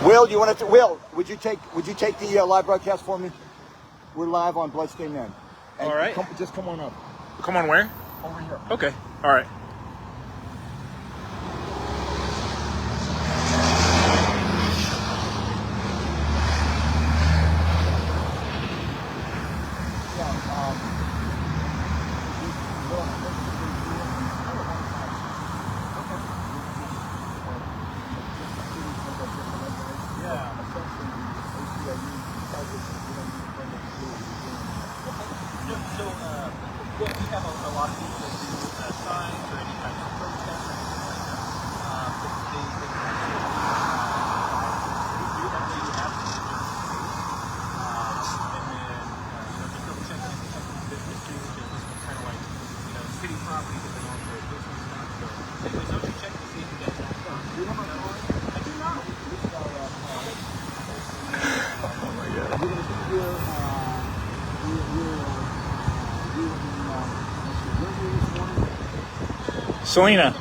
Will, you want to? Will, would you take the live broadcast for me? We're live on Bloodstained Men. And all right. Just come on up. Come on where? Over here. Okay. All right. We have a lot of people that do signs or any type of protest or anything like that. But they do have some and then just double checking if it's something business too, because this one's kind of like city property that belongs to a business now. So anyways, don't you check to see if you guys have some. Do you have a car? I do not. Oh my God. You're going to be here. Selena.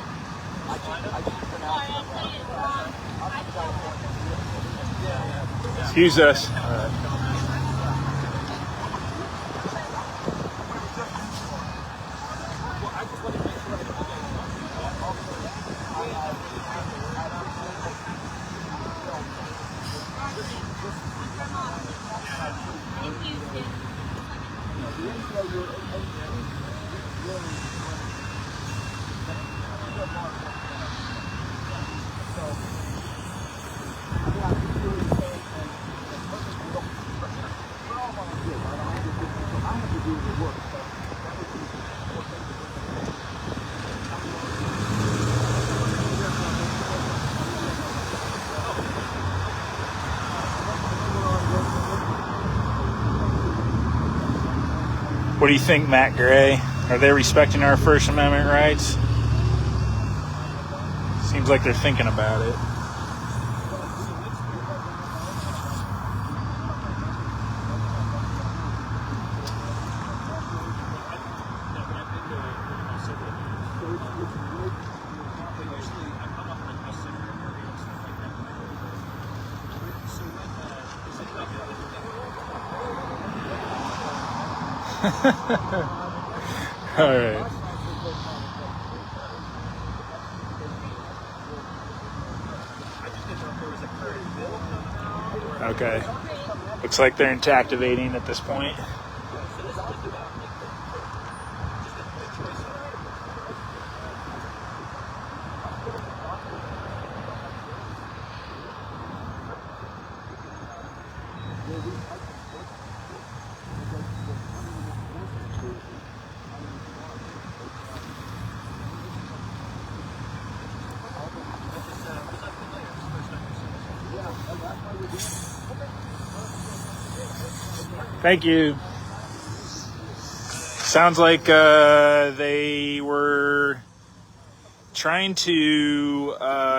Excuse us. What do you think, Matt Gray? Are they respecting our First Amendment rights? Seems like they're thinking about it. All right. Okay. Looks like they're activating at this point. Thank you. Sounds like they were trying to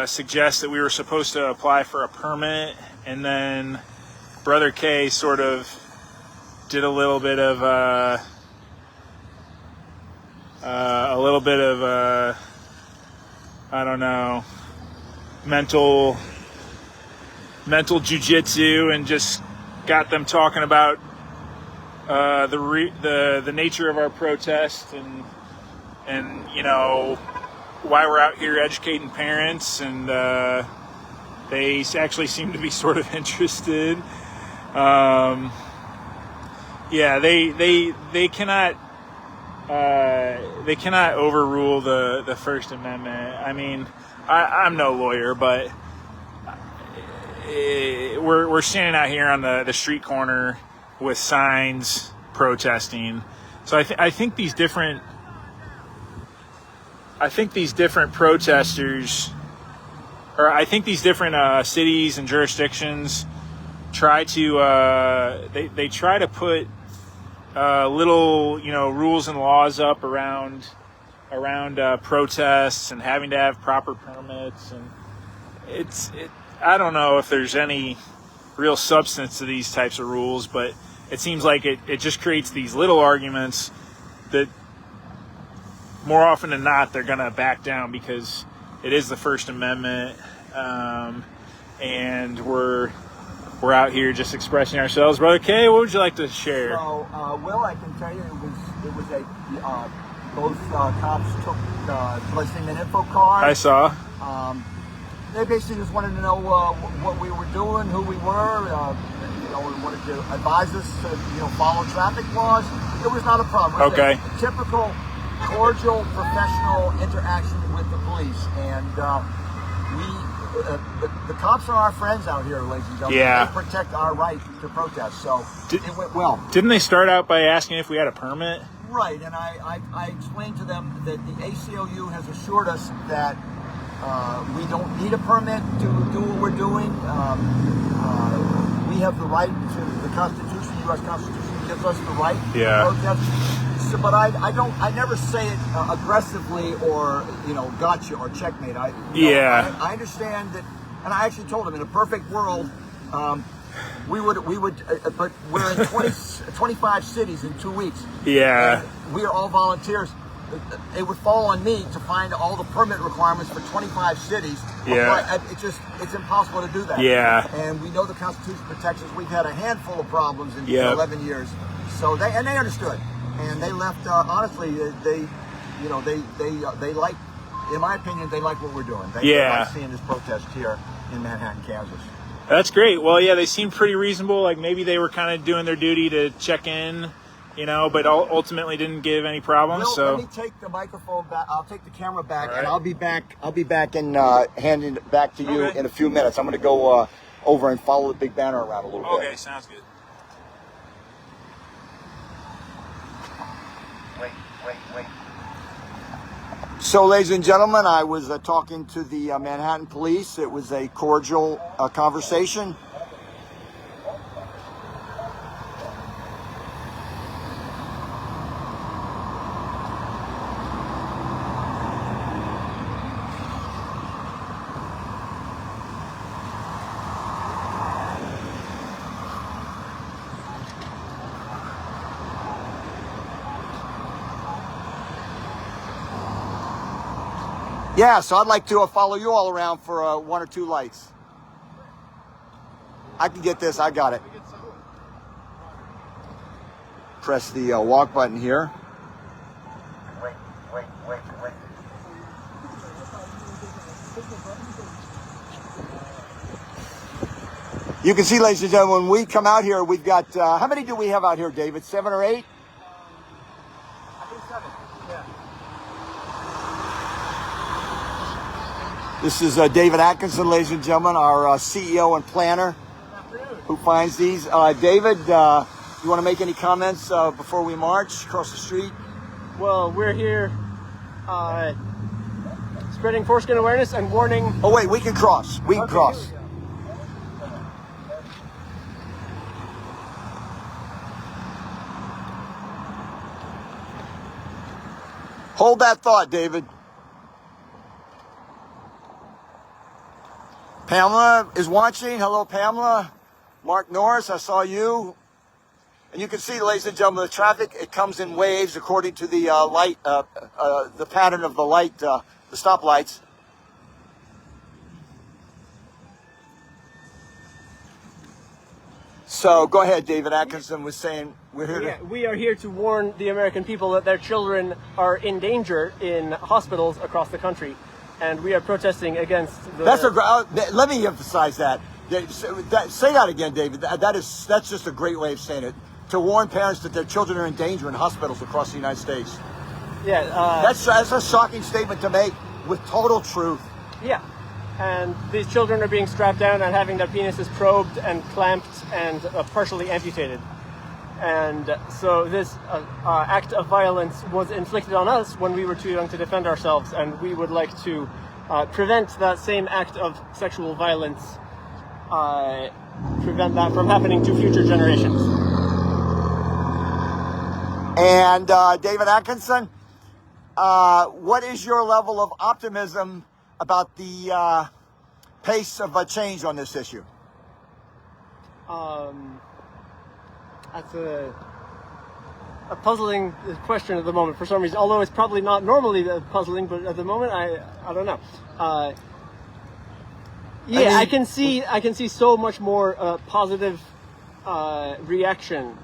suggest that we were supposed to apply for a permit, and then Brother K sort of did a little bit of I don't know, mental jujitsu, and just got them talking about the nature of our protest and why we're out here educating parents, and they actually seem to be sort of interested. They cannot overrule the First Amendment. I mean, I'm no lawyer, but we're standing out here on the street corner with signs protesting. So I think these different protesters, or I think these different cities and jurisdictions try to they try to put little rules and laws up around protests and having to have proper permits, and I don't know if there's any real substance to these types of rules, but it seems like it just creates these little arguments that more often than not they're going to back down because it is the First Amendment. and we're out here just expressing ourselves. Brother Kay, what would you like to share? So, Will, I can tell you it was a both cops took placing an info card. I saw. They basically just wanted to know what we were doing, who we were. Wanted to advise us to follow traffic laws. It was not a problem. It was Okay. a typical, cordial, professional interaction with the police, and the cops are our friends out here, ladies and gentlemen. Yeah. They protect our right to protest, so it went well. Didn't they start out by asking if we had a permit? Right, and I explained to them that the ACLU has assured us that we don't need a permit to do what we're doing. We have the right to the Constitution, the U.S. Constitution gives us the right Yeah. to protest. So, but I never say it aggressively or gotcha or checkmate. I understand that, and I actually told him in a perfect world, we would, but we're in 25 cities in 2 weeks. Yeah. And we are all volunteers. It would fall on me to find all the permit requirements for 25 cities. Yeah. It's impossible to do that. Yeah. And we know the Constitution protects us. We've had a handful of problems in Yep. 11 years. So they understood. And they left, honestly, they like, in my opinion, they like what we're doing. They like seeing this protest here in Manhattan, Kansas. That's great. Well, yeah, they seemed pretty reasonable. Like maybe they were kind of doing their duty to check in, but ultimately didn't give any problems. Well, so let me take the microphone back. I'll take the camera back, All right. and I'll be back and handing it back to you Okay. in a few minutes. I'm going to go over and follow the big banner around a little bit. Okay, sounds good. Wait. So, ladies and gentlemen, I was talking to the Manhattan police. It was a cordial conversation. Yeah, so I'd like to follow you all around for 1 or 2 lights. I can get this. I got it. Press the walk button here. Wait. You can see, ladies and gentlemen, when we come out here, we've got, how many do we have out here, David? 7 or 8? I think 7. Yeah. This is David Atkinson, ladies and gentlemen, our CEO and planner who finds these. David, you want to make any comments before we march across the street? Well, we're here spreading foreskin awareness and warning. Oh, wait, we can cross. We can cross. Here we go. Hold that thought, David. Pamela is watching. Hello, Pamela. Mark Norris, I saw you. And you can see, ladies and gentlemen, the traffic, it comes in waves according to the light, the pattern of the light, the stoplights. So go ahead, David Atkinson was saying we're here to... We are here to warn the American people that their children are in danger in hospitals across the country. And we are protesting against the... Let me emphasize that. Say that again, David. That's just a great way of saying it. To warn parents that their children are in danger in hospitals across the United States. Yeah. That's a shocking statement to make with total truth. Yeah. And these children are being strapped down and having their penises probed and clamped and partially amputated. And so this act of violence was inflicted on us when we were too young to defend ourselves, and we would like to prevent that same act of sexual violence, prevent that from happening to future generations. And David Atkinson, what is your level of optimism about the pace of change on this issue? That's a puzzling question at the moment for some reason, although it's probably not normally puzzling, but at the moment I don't know. Yeah, I can see so much more positive reaction,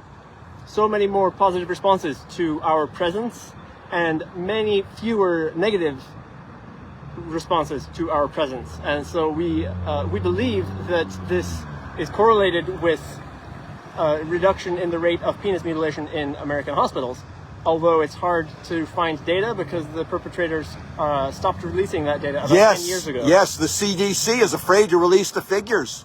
so many more positive responses to our presence, and many fewer negative responses to our presence. And so we believe that this is correlated with reduction in the rate of penis mutilation in American hospitals. Although it's hard to find data because the perpetrators stopped releasing that data about 10 years ago. Yes, the CDC is afraid to release the figures,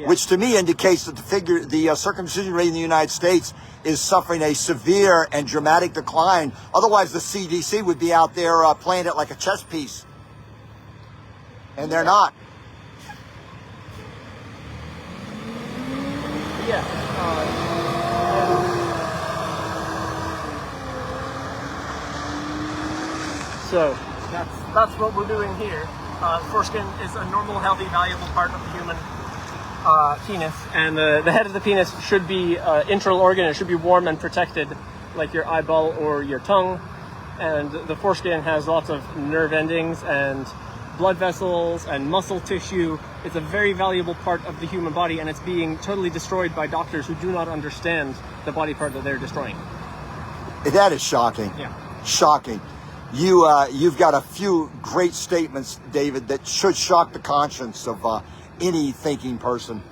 which to me indicates that the circumcision rate in the United States is suffering a severe and dramatic decline. Otherwise, the CDC would be out there playing it like a chess piece. And they're not. So that's what we're doing here. Foreskin is a normal, healthy, valuable part of the human penis, and the head of the penis should be internal organ. It should be warm and protected, like your eyeball or your tongue. And the foreskin has lots of nerve endings and blood vessels and muscle tissue. It's a very valuable part of the human body, and it's being totally destroyed by doctors who do not understand the body part that they're destroying. That is shocking. Yeah. Shocking. You've got a few great statements, David, that should shock the conscience of any thinking person.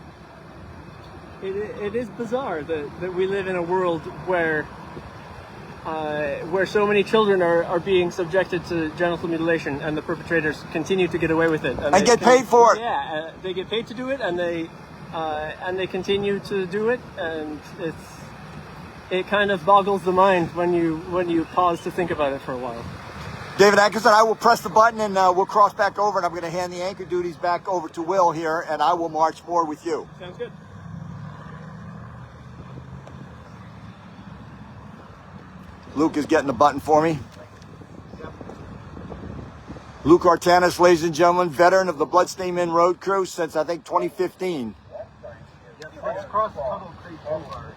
It is bizarre that we live in a world where so many children are being subjected to genital mutilation, and the perpetrators continue to get away with it. And get paid for it. Yeah, they get paid to do it, and they continue to do it, and it kind of boggles the mind when you pause to think about it for a while. David Atkinson, I will press the button and we'll cross back over, and I'm going to hand the anchor duties back over to Will here, and I will march more with you. Sounds good. Luke is getting the button for me. Luke Artanis, ladies and gentlemen, veteran of the Bloodstained Men Road Crew since, I think, 2015. Let's cross Tuttle Creek Boulevard.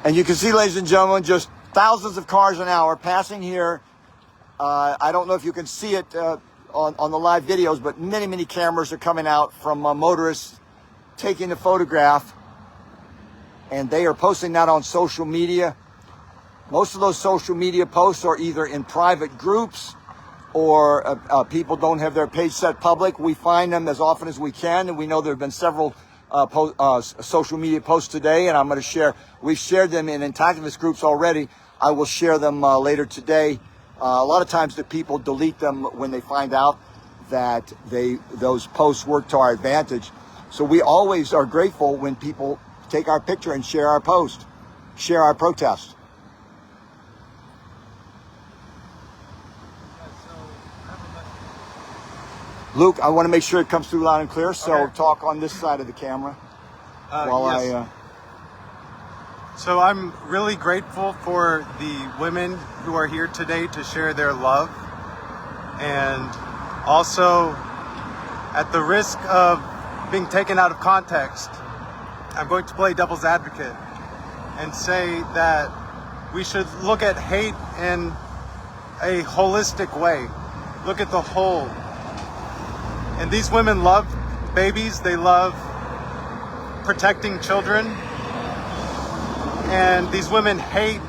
And you can see, ladies and gentlemen, just thousands of cars an hour passing here. I don't know if you can see it on the live videos, but many, many cameras are coming out from motorists taking the photograph, and they are posting that on social media. Most of those social media posts are either in private groups or people don't have their page set public. We find them as often as we can, and we know there have been several social media posts today, and I'm going to share. We've shared them in activist groups already. I will share them later today. A lot of times the people delete them when they find out that those posts work to our advantage. So we always are grateful when people take our picture and share our post, share our protest. Luke, I want to make sure it comes through loud and clear, so Okay. talk on this side of the camera Yes. So I'm really grateful for the women who are here today to share their love. And also, at the risk of being taken out of context, I'm going to play devil's advocate and say that we should look at hate in a holistic way. Look at the whole. And these women love babies, they love protecting children, and these women hate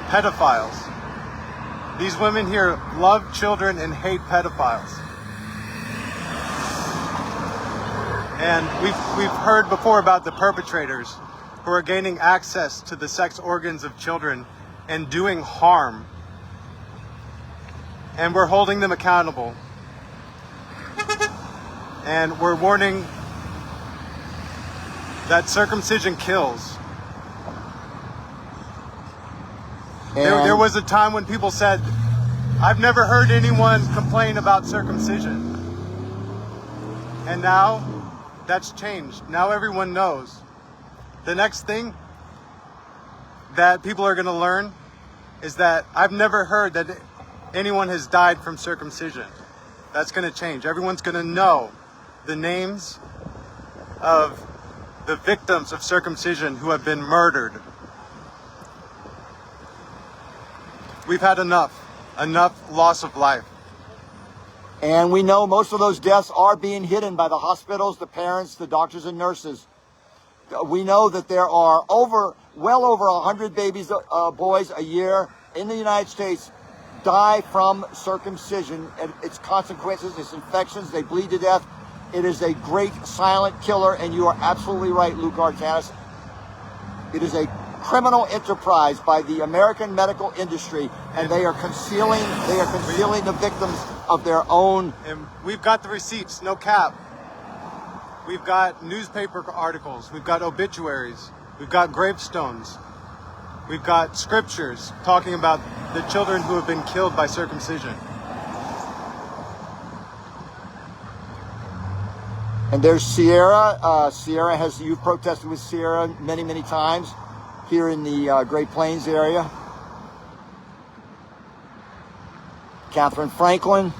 pedophiles. These women here love children and hate pedophiles. And we've heard before about the perpetrators who are gaining access to the sex organs of children and doing harm. And we're holding them accountable. And we're warning that circumcision kills. There was a time when people said, I've never heard anyone complain about circumcision. And now that's changed. Now everyone knows. The next thing that people are going to learn is that I've never heard that anyone has died from circumcision. That's going to change. Everyone's going to know the names of the victims of circumcision who have been murdered. We've had enough loss of life. And we know most of those deaths are being hidden by the hospitals, the parents, the doctors and nurses. We know that there are well over 100 babies, boys a year in the United States die from circumcision and its consequences, its infections, they bleed to death. It is a great silent killer, and you are absolutely right, Luke Artanis. It is a criminal enterprise by the American medical industry, and they are concealing the victims of their own. And we've got the receipts, no cap. We've got newspaper articles, we've got obituaries, we've got gravestones, we've got scriptures talking about the children who have been killed by circumcision. And there's Sierra. You've protested with Sierra many, many times here in the Great Plains area. Catherine Franklin.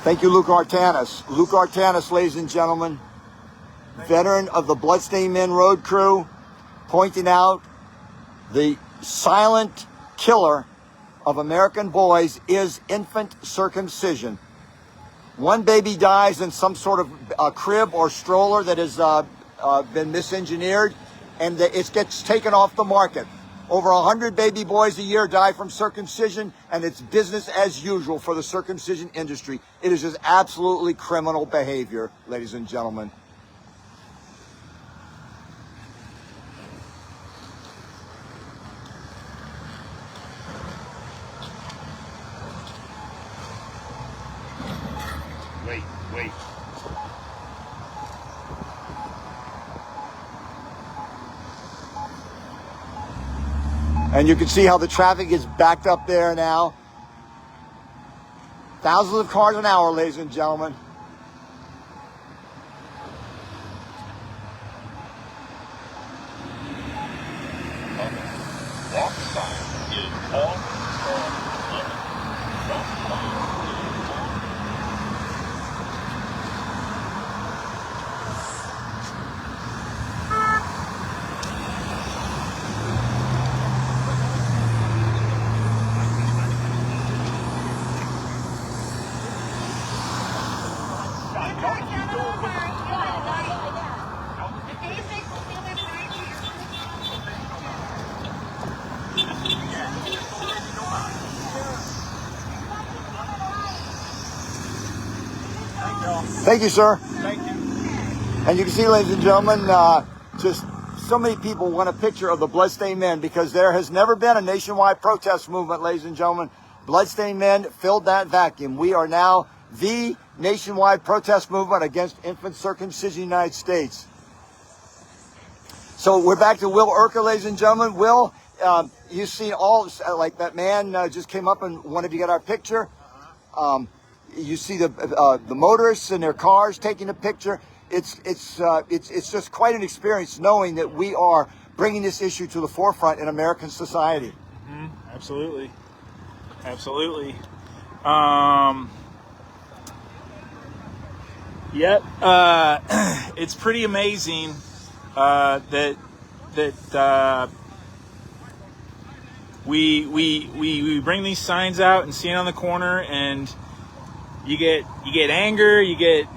Thank you, Luke Artanis. Luke Artanis, ladies and gentlemen, veteran of the Bloodstained Men Road Crew, pointing out the silent killer of American boys is infant circumcision. One baby dies in some sort of crib or stroller that has been misengineered, and it gets taken off the market. Over 100 baby boys a year die from circumcision, and it's business as usual for the circumcision industry. It is just absolutely criminal behavior, ladies and gentlemen. Wait. And you can see how the traffic is backed up there now. Thousands of cars an hour, ladies and gentlemen. Walk sign is on. Thank you, sir. Thank you. And you can see, ladies and gentlemen, just so many people want a picture of the Bloodstained Men because there has never been a nationwide protest movement, ladies and gentlemen. Bloodstained Men filled that vacuum. We are now the nationwide protest movement against infant circumcision in the United States. So we're back to Will Urker, ladies and gentlemen. Will, you've seen all, like that man just came up and wanted to get our picture. You see the motorists in their cars taking a picture. It's just quite an experience knowing that we are bringing this issue to the forefront in American society. Mm-hmm. Absolutely. Yep. It's pretty amazing that we bring these signs out and stand on the corner, and you get anger, you get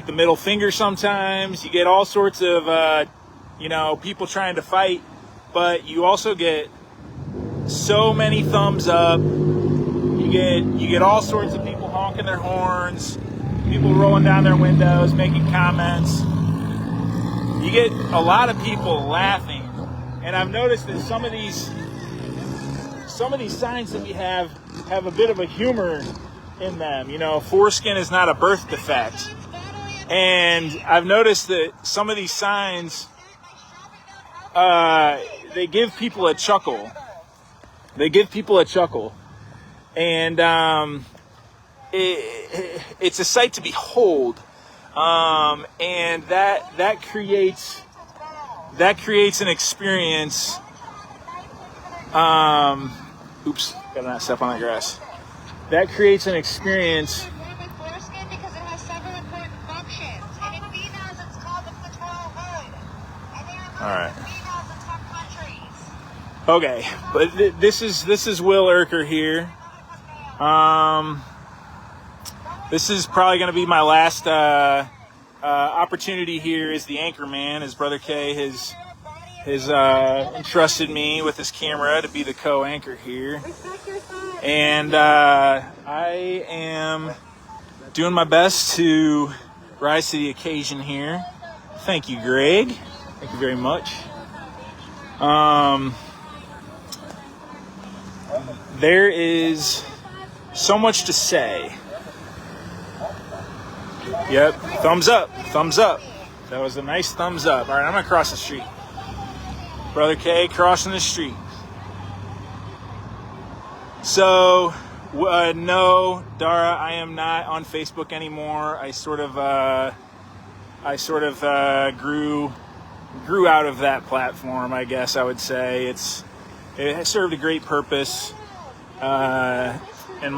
the middle finger sometimes, you get all sorts of people trying to fight, but you also get so many thumbs up. You get all sorts of people honking their horns, people rolling down their windows, making comments. You get a lot of people laughing, and I've noticed that some of these signs that we have a bit of a humor in them. Foreskin is not a birth defect. And I've noticed that some of these signs, they give people a chuckle. And it's a sight to behold. And that creates an experience. Oops, gotta not step on that grass. That creates an experience. Because it has several important functions. And in females, it's called the clitoral hood. And they are All right. females in some countries. Okay, but this is Will Erker here. This is probably going to be my last opportunity here as the anchor man, as Brother K has entrusted me with his camera to be the co-anchor here. And I am doing my best to rise to the occasion here. Thank you, Greg. Thank you very much. There is so much to say. Yep, thumbs up, thumbs up. That was a nice thumbs up. All right, I'm gonna cross the street. Brother K crossing the street. So, no, Dara, I am not on Facebook anymore. I sort of grew out of that platform, I guess I would say. It has served a great purpose in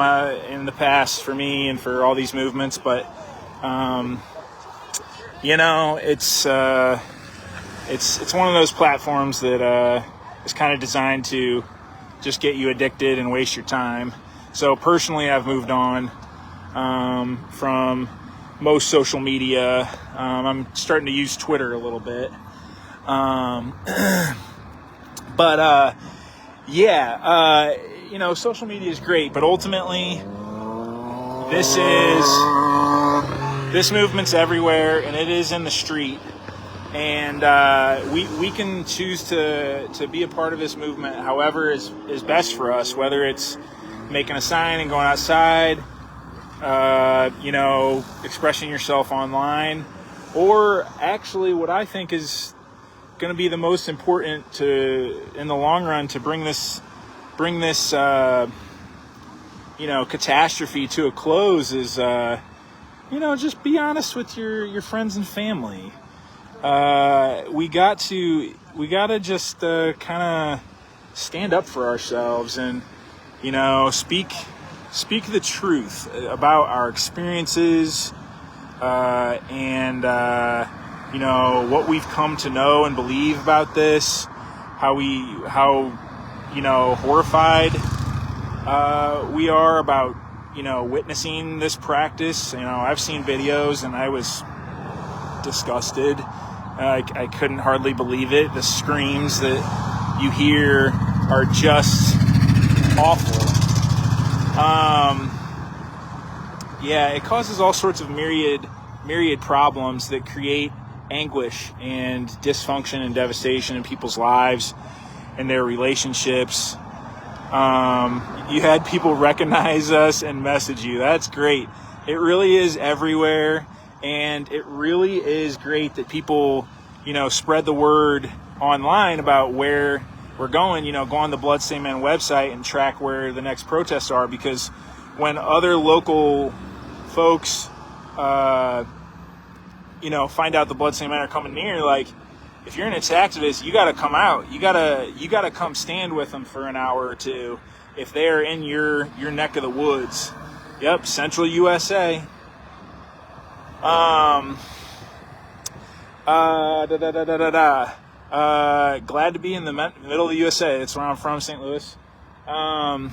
the past for me and for all these movements, but it's one of those platforms that is kind of designed to just get you addicted and waste your time. So personally, I've moved on from most social media. I'm starting to use Twitter a little bit. Social media is great, but ultimately this movement's everywhere, and it is in the street. And we can choose to be a part of this movement however is best for us, whether it's making a sign and going outside, expressing yourself online, or actually what I think is going to be the most important in the long run to bring this catastrophe to a close is just be honest with your friends and family. We got to just kind of stand up for ourselves and speak the truth about our experiences and what we've come to know and believe about this, how horrified we are about witnessing this practice. I've seen videos and I was disgusted. I couldn't hardly believe it. The screams that you hear are just awful. It causes all sorts of myriad problems that create anguish and dysfunction and devastation in people's lives and their relationships. You had people recognize us and message you. That's great. It really is everywhere. And it really is great that people, spread the word online about where we're going. Go on the Bloodstained Men website and track where the next protests are, because when other local folks, find out the Bloodstained Men are coming near, like, if you're an activist, you got to come out. You got to come stand with them for an hour or two if they're in your neck of the woods. Yep, Central USA. Glad to be in the middle of the USA. That's where I'm from, St. Louis. Mark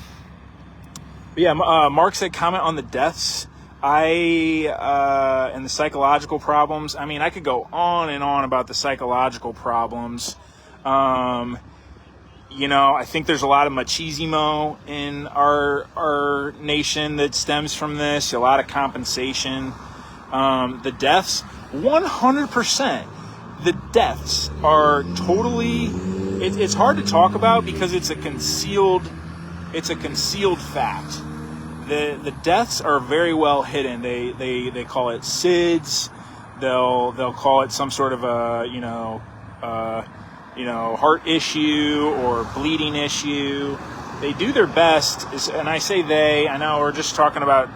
said comment on the deaths. And the psychological problems. I mean, I could go on and on about the psychological problems. I think there's a lot of machismo in our nation that stems from this. A lot of compensation. The deaths, 100%. The deaths are totally. It's hard to talk about because it's a concealed fact. The deaths are very well hidden. They call it SIDS. They'll call it some sort of a heart issue or bleeding issue. They do their best, and I say they. I know we're just talking about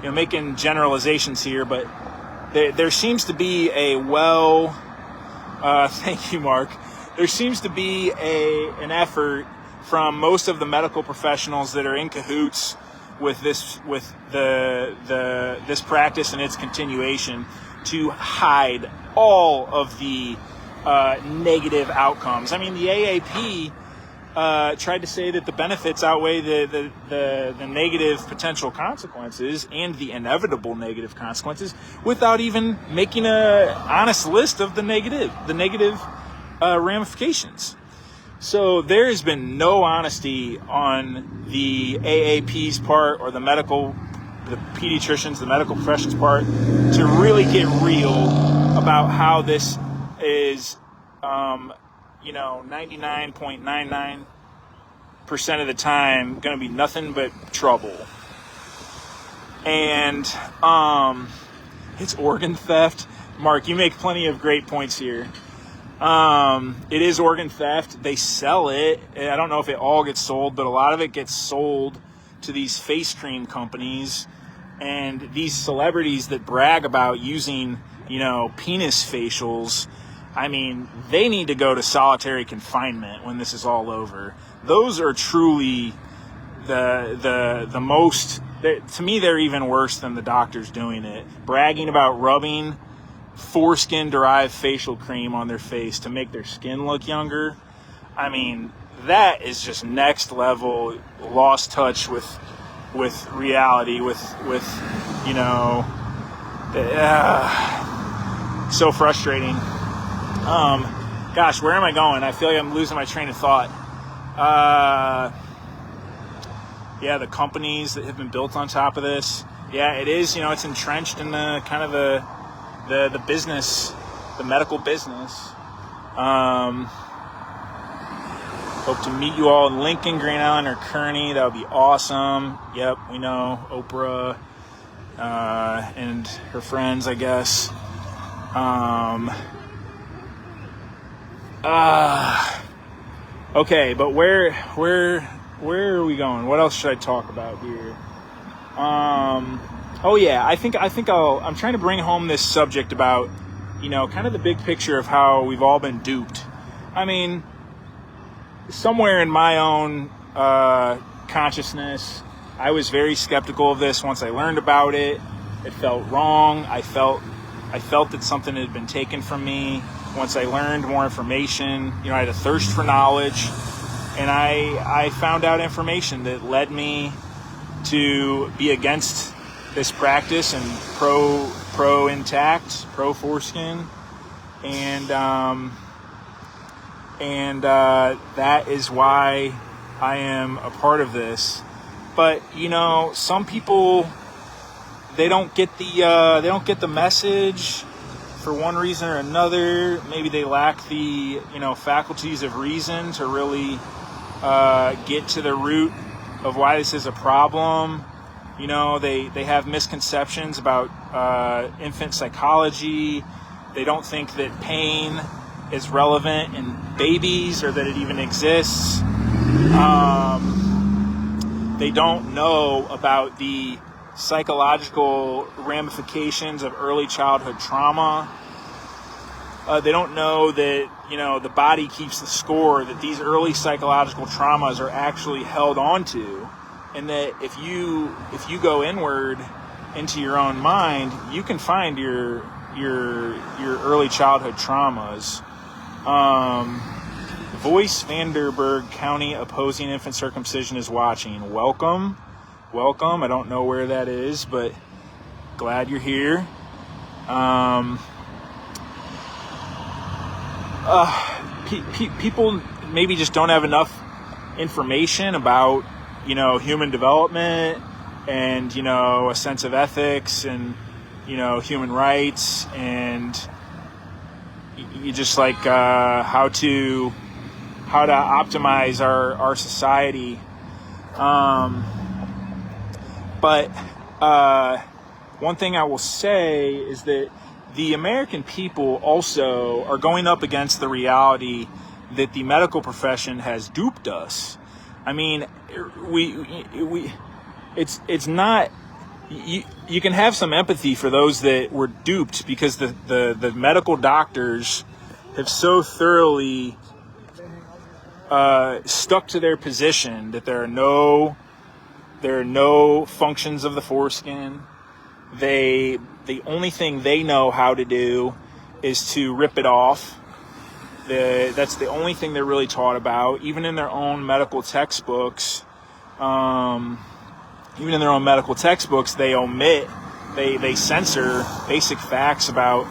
making generalizations here, but there seems to be thank you, Mark. There seems to be an effort from most of the medical professionals that are in cahoots with this practice and its continuation to hide all of the negative outcomes. I mean, the AAP tried to say that the benefits outweigh the negative potential consequences and the inevitable negative consequences without even making a honest list of the negative ramifications. So there has been no honesty on the AAP's part or the pediatricians, the medical profession's part, to really get real about how this is 99.99% of the time going to be nothing but trouble. And it's organ theft. Mark, you make plenty of great points here. It is organ theft. They sell it. I don't know if it all gets sold, but a lot of it gets sold to these face cream companies and these celebrities that brag about using, penis facials. I mean, they need to go to solitary confinement when this is all over. Those are truly the most, to me, they're even worse than the doctors doing it. Bragging about rubbing foreskin-derived facial cream on their face to make their skin look younger. I mean, that is just next level, lost touch with reality, so frustrating. Gosh, where am I going? I feel like I'm losing my train of thought. The companies that have been built on top of this. Yeah, it is, it's entrenched in the kind of the business, the medical business. Hope to meet you all in Lincoln, Grand Island, or Kearney. That would be awesome. Yep, we know Oprah and her friends, I guess. Okay, but where are we going? What else should I talk about here? I'm trying to bring home this subject about, kind of the big picture of how we've all been duped. I mean, somewhere in my own consciousness, I was very skeptical of this. Once I learned about it, it felt wrong. I felt that something had been taken from me. Once I learned more information, I had a thirst for knowledge, and I found out information that led me to be against this practice and pro intact, pro foreskin, and that is why I am a part of this. But some people, they don't get the message for one reason or another. Maybe they lack the faculties of reason to really get to the root of why this is a problem. They have misconceptions about infant psychology. They don't think that pain is relevant in babies or that it even exists. They don't know about the psychological ramifications of early childhood trauma. They don't know that, the body keeps the score, that these early psychological traumas are actually held onto, and that if you go inward into your own mind, you can find your early childhood traumas. Voice Vanderburgh County opposing infant circumcision is watching. Welcome. I don't know where that is, but glad you're here. People maybe just don't have enough information about, human development and, a sense of ethics and, human rights, and you just like how to optimize our society. But one thing I will say is that the American people also are going up against the reality that the medical profession has duped us. I mean, it's not. You can have some empathy for those that were duped because the medical doctors have so thoroughly stuck to their position that there are no functions of the foreskin. The only thing they know how to do is to rip it off That's the only thing they're really taught about. Even in their own medical textbooks, they omit, they censor basic facts about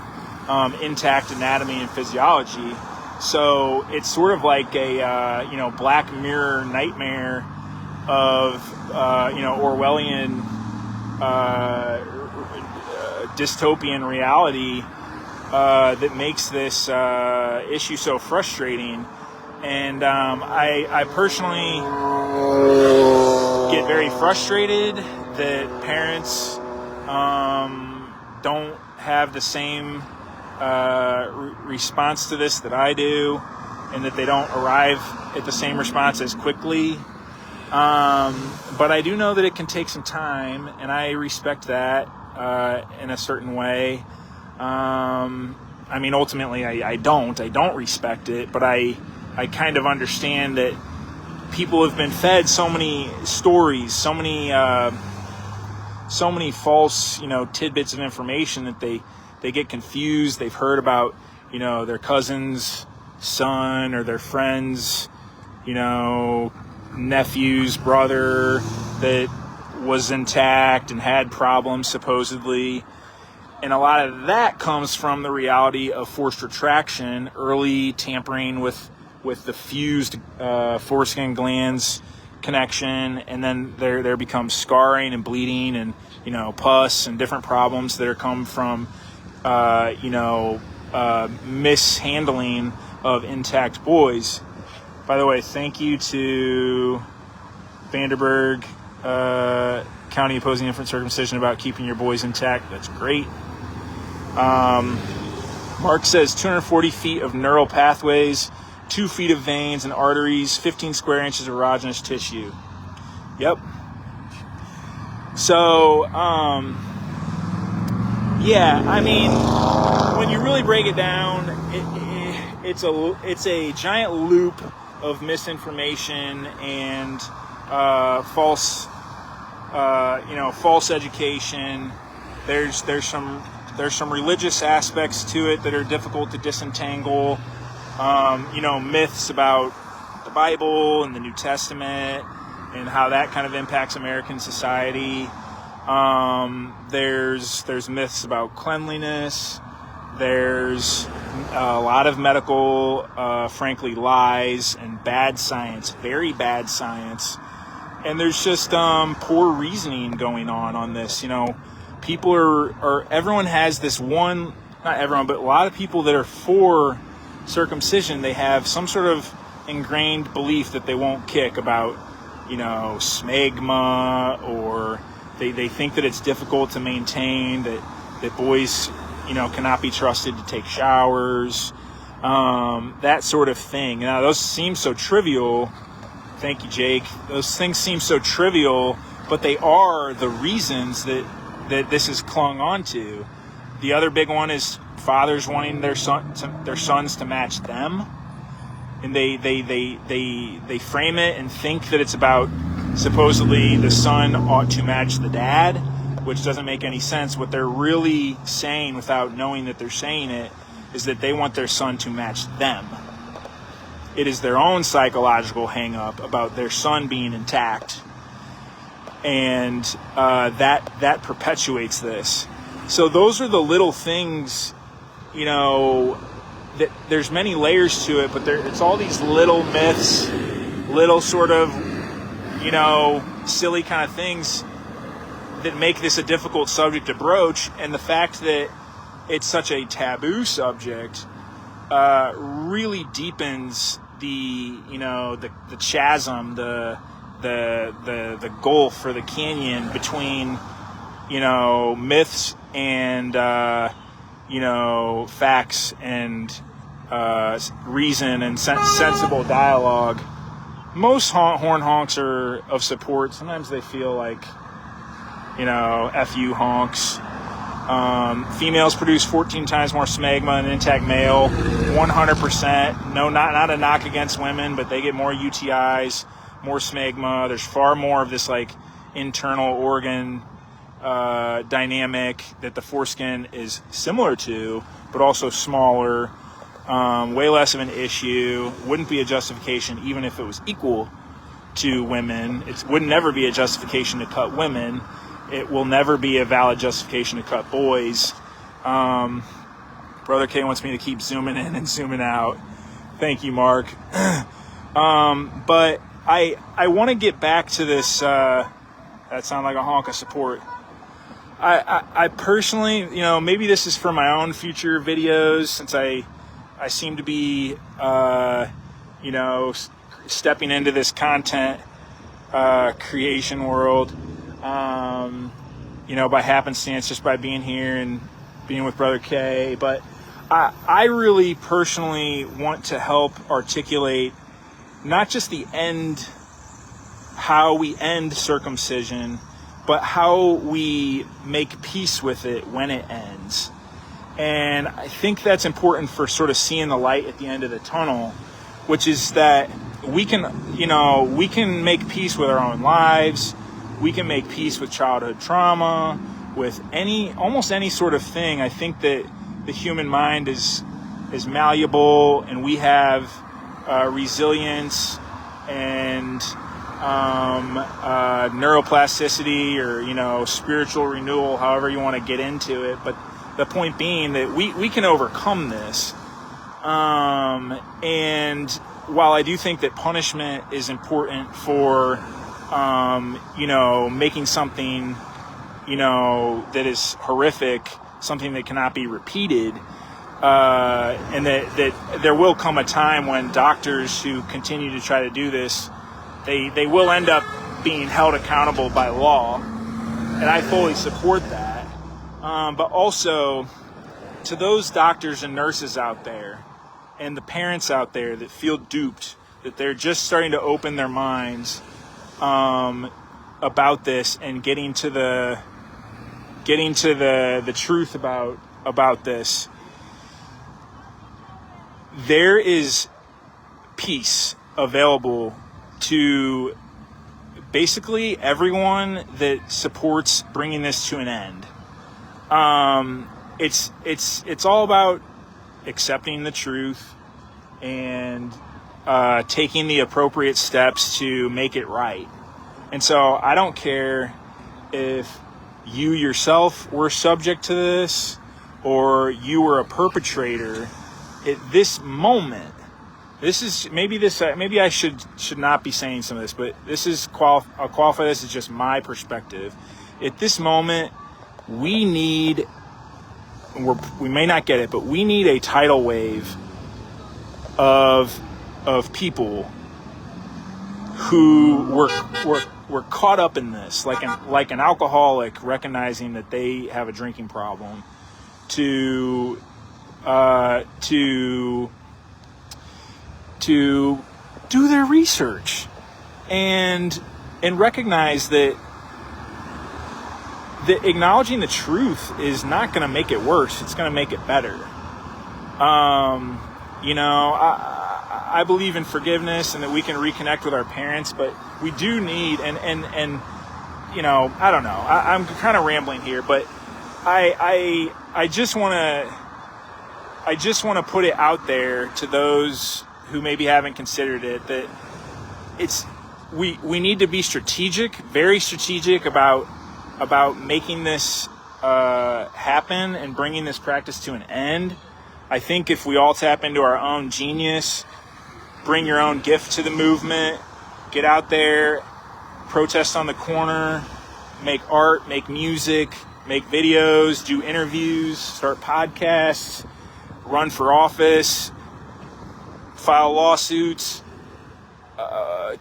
intact anatomy and physiology. So it's sort of like a Black Mirror nightmare of Orwellian dystopian reality that makes this issue so frustrating. And I personally get very frustrated that parents don't have the same response to this that I do, and that they don't arrive at the same response as quickly. But I do know that it can take some time, and I respect that in a certain way. Ultimately, I don't respect it, but I kind of understand that people have been fed so many stories, so many false, tidbits of information that they get confused. They've heard about, their cousin's son or their friend's, nephew's brother that was intact and had problems supposedly. And a lot of that comes from the reality of forced retraction, early tampering with the fused foreskin glands connection, and then there becomes scarring and bleeding and pus and different problems that are come from mishandling of intact boys. By the way, thank you to Vanderburg County opposing infant circumcision about keeping your boys intact. That's great. Mark says 240 feet of neural pathways, 2 feet of veins and arteries, 15 square inches of erogenous tissue. Yep. So, when you really break it down, it's a giant loop of misinformation and false education. There's some religious aspects to it that are difficult to disentangle. Myths about the Bible and the New Testament and how that kind of impacts American society. There's myths about cleanliness. There's a lot of medical, frankly, lies and bad science, very bad science. And there's just poor reasoning going on this. People everyone has this one, not everyone, but a lot of people that are for circumcision, they have some sort of ingrained belief that they won't kick about, smegma, or they think that it's difficult to maintain, that boys, cannot be trusted to take showers, that sort of thing. Now, those seem so trivial. Thank you, Jake. Those things seem so trivial, but they are the reasons that this is clung on to. The other big one is fathers wanting their sons to match them, and they frame it and think that it's about supposedly the son ought to match the dad, which doesn't make any sense. What they're really saying, without knowing that they're saying it, is that they want their son to match them. It is their own psychological hang-up about their son being intact, and that perpetuates this. So those are the little things, that there's many layers to it, but it's all these little myths, little sort of, silly kind of things that make this a difficult subject to broach. And the fact that it's such a taboo subject really deepens the chasm, the gulf or the canyon between myths and facts and reason and sensible dialogue. Most horn honks are of support. Sometimes they feel like F you honks. Females produce 14 times more smegma than an intact male, 100%. No, not a knock against women, but they get more UTIs, more smegma. There's far more of this internal organ dynamic that the foreskin is similar to, but also smaller. way less of an issue, wouldn't be a justification even if it was equal to women. It would never be a justification to cut women. It will never be a valid justification to cut boys. Brother K wants me to keep zooming in and zooming out. Thank you, Mark. But I want to get back to this. That sounded like a honk of support. I personally, maybe this is for my own future videos, since I seem to be, stepping into this content creation world, by happenstance, just by being here and being with Brother K. But I really personally want to help articulate not just how we end circumcision, but how we make peace with it when it ends. And I think that's important for sort of seeing the light at the end of the tunnel, which is that we can make peace with our own lives. We can make peace with childhood trauma, with almost any sort of thing. I think that the human mind is malleable, and we have resilience and neuroplasticity, or spiritual renewal, however you want to get into it. But the point being that we can overcome this. And while I do think that punishment is important for making something that is horrific something that cannot be repeated, and that there will come a time when doctors who continue to try to do this, they will end up being held accountable by law, and I fully support that. But also, to those doctors and nurses out there, and the parents out there that feel duped, that they're just starting to open their minds about this and getting to the truth about this, there is peace available to basically everyone that supports bringing this to an end. It's all about accepting the truth and taking the appropriate steps to make it right. And so I don't care if you yourself were subject to this or you were a perpetrator. At this moment, maybe I should not be saying some of this, but this is I'll qualify this as just my perspective. At this moment, we may not get it, but we need a tidal wave of people who were caught up in this, like an alcoholic recognizing that they have a drinking problem, to do their research and recognize that acknowledging the truth is not going to make it worse. It's going to make it better. I believe in forgiveness and that we can reconnect with our parents, but we do need, and I don't know. I'm kind of rambling here, but I just want to put it out there to those who maybe haven't considered it, that we need to be strategic, very strategic about making this happen and bringing this practice to an end. I think if we all tap into our own genius, bring your own gift to the movement, get out there, protest on the corner, make art, make music, make videos, do interviews, start podcasts, run for office, file lawsuits,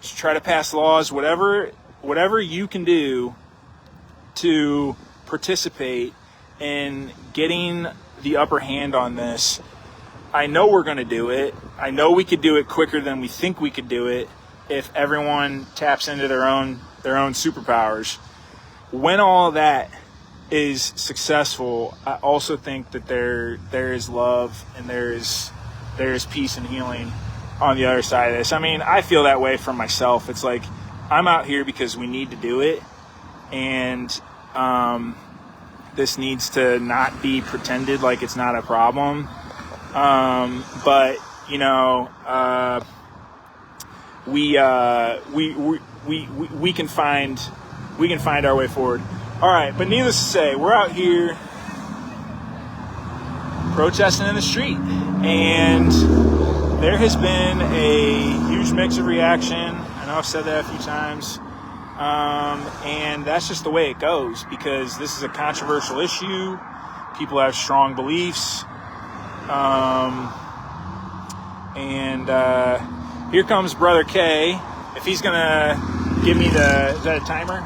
try to pass laws, whatever you can do to participate in getting the upper hand on this. I know we're going to do it. I know we could do it quicker than we think we could do it if everyone taps into their own superpowers. When all that is successful, I also think that there is love and there is peace and healing on the other side of this. I mean, I feel that way for myself. It's like I'm out here because we need to do it, and this needs to not be pretended like it's not a problem. But you know, we can find our way forward. All right, but needless to say, we're out here protesting in the street, and there has been a huge mix of reaction. I know I've said that a few times, and that's just the way it goes, because this is a controversial issue. People have strong beliefs, and here comes Brother K. If he's gonna give me is that a timer?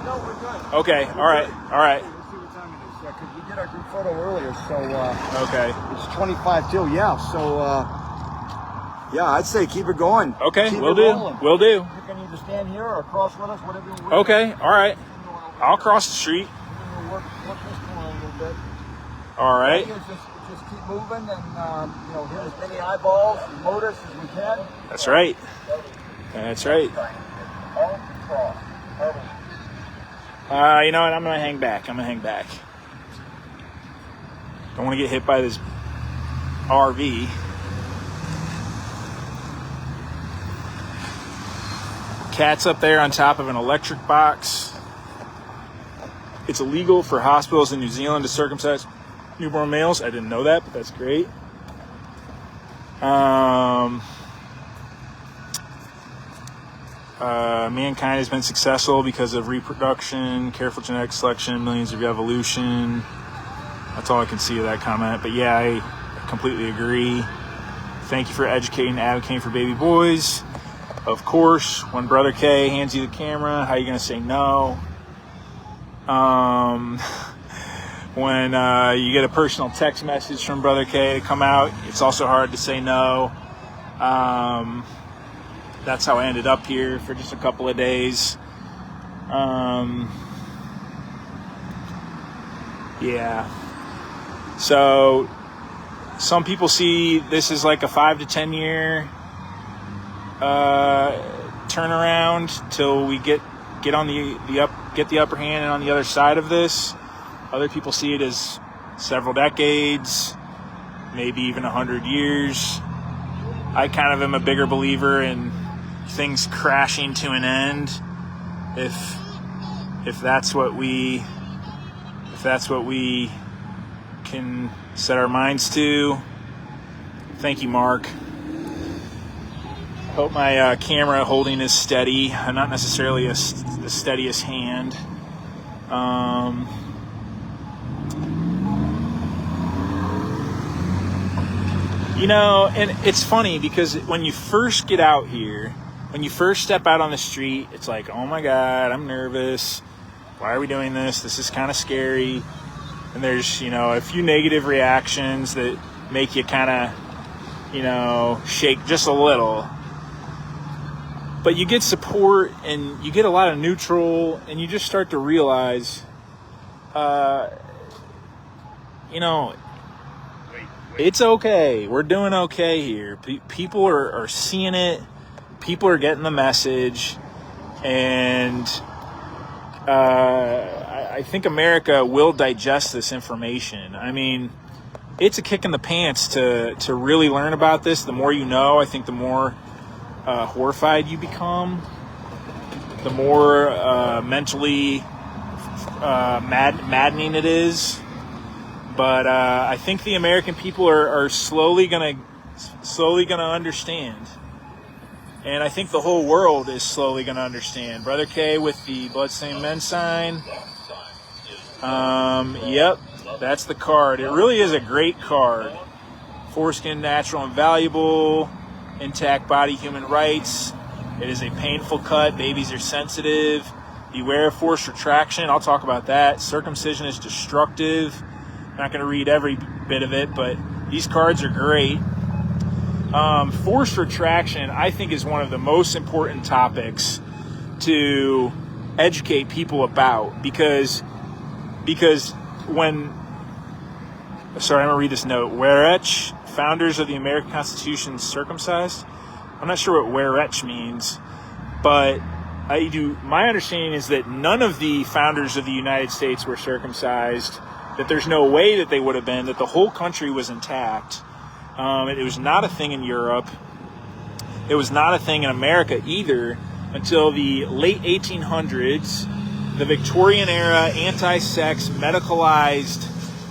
No, we're good. Okay, all right. Let's see what time it is. Yeah, because we did our group photo earlier, so Okay. it's 25 till. Yeah, so yeah, I'd say keep it going. Okay, Keep we'll it do. rolling. We'll do. You can either stand here or cross with us, whatever you want. Okay, all right. I'll cross the street. We'll work this corner a little bit. All right. Just keep moving and hit as many eyeballs and motors as we can. That's right. That's right. You know what? I'm gonna hang back. Don't want to get hit by this RV. Cat's up there on top of an electric box. It's illegal for hospitals in New Zealand to circumcise newborn males. I didn't know that, but that's great. Mankind has been successful because of reproduction, careful genetic selection, millions of evolution. That's all I can see of that comment. But yeah, I completely agree. Thank you for educating and advocating for baby boys. Of course, when Brother K hands you the camera, how are you going to say no? When you get a personal text message from Brother K to come out, it's also hard to say no. That's how I ended up here for just a couple of days. Yeah. So some people see this as like a 5 to 10 year turnaround till we get on the upper hand and on the other side of this. Other people see it as several decades, maybe even 100 years. I kind of am a bigger believer in things crashing to an end if that's what we can set our minds to. Thank you, Mark. Hope my camera holding is steady. I'm not necessarily the steadiest hand. And it's funny because when you first get out here, when you first step out on the street, it's like, oh my God, I'm nervous. Why are we doing this? This is kind of scary. And there's, a few negative reactions that make you kind of, shake just a little. But you get support and you get a lot of neutral, and you just start to realize, it's okay. We're doing okay here. People are seeing it. People are getting the message. And I think America will digest this information. I mean, it's a kick in the pants to really learn about this. The more you know, I think the more horrified you become. The more mentally maddening it is. But I think the American people are slowly gonna understand, and I think the whole world is slowly gonna understand. Brother K with the Bloodstained Men sign. Yep, that's the card. It really is a great card. Foreskin, natural and valuable. Intact body, human rights. It is a painful cut. Babies are sensitive. Beware of forced retraction. I'll talk about that. Circumcision is destructive. I'm not going to read every bit of it, but these cards are great. Forced retraction, I think, is one of the most important topics to educate people about, because when... Sorry, I'm going to read this note. Werech, founders of the American Constitution, circumcised. I'm not sure what Werech means, but my understanding is that none of the founders of the United States were circumcised, that there's no way that they would have been, that the whole country was intact, It was not a thing in Europe. It was not a thing in America either until the late 1800s. The Victorian era anti-sex medicalized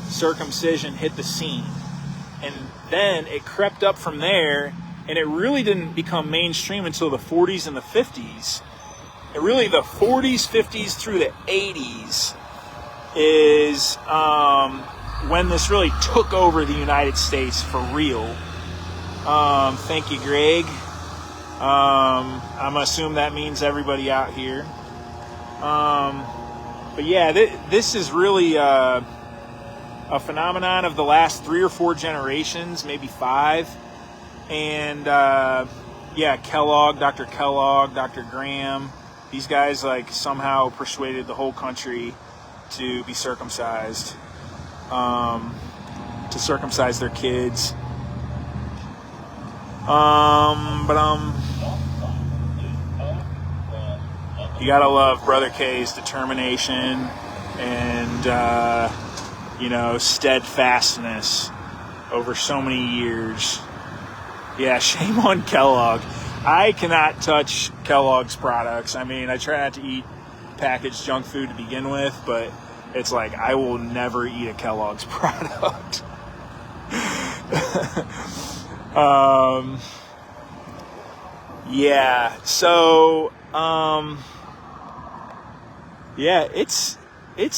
circumcision hit the scene. And then it crept up from there, and it really didn't become mainstream until the 40s and the 50s. And really the 40s, 50s through the 80s is when this really took over the United States for real. Thank you, Greg. I'm gonna assume that means everybody out here. But yeah, this is really a phenomenon of the last 3 or 4 generations, maybe 5. And yeah, Dr. Kellogg, Dr. Graham, these guys like somehow persuaded the whole country to be circumcised, to circumcise their kids. You gotta love Brother K's determination and, steadfastness over so many years. Yeah, shame on Kellogg. I cannot touch Kellogg's products. I mean, I try not to eat packaged junk food to begin with, but it's like I will never eat a Kellogg's product. Yeah, so yeah, it's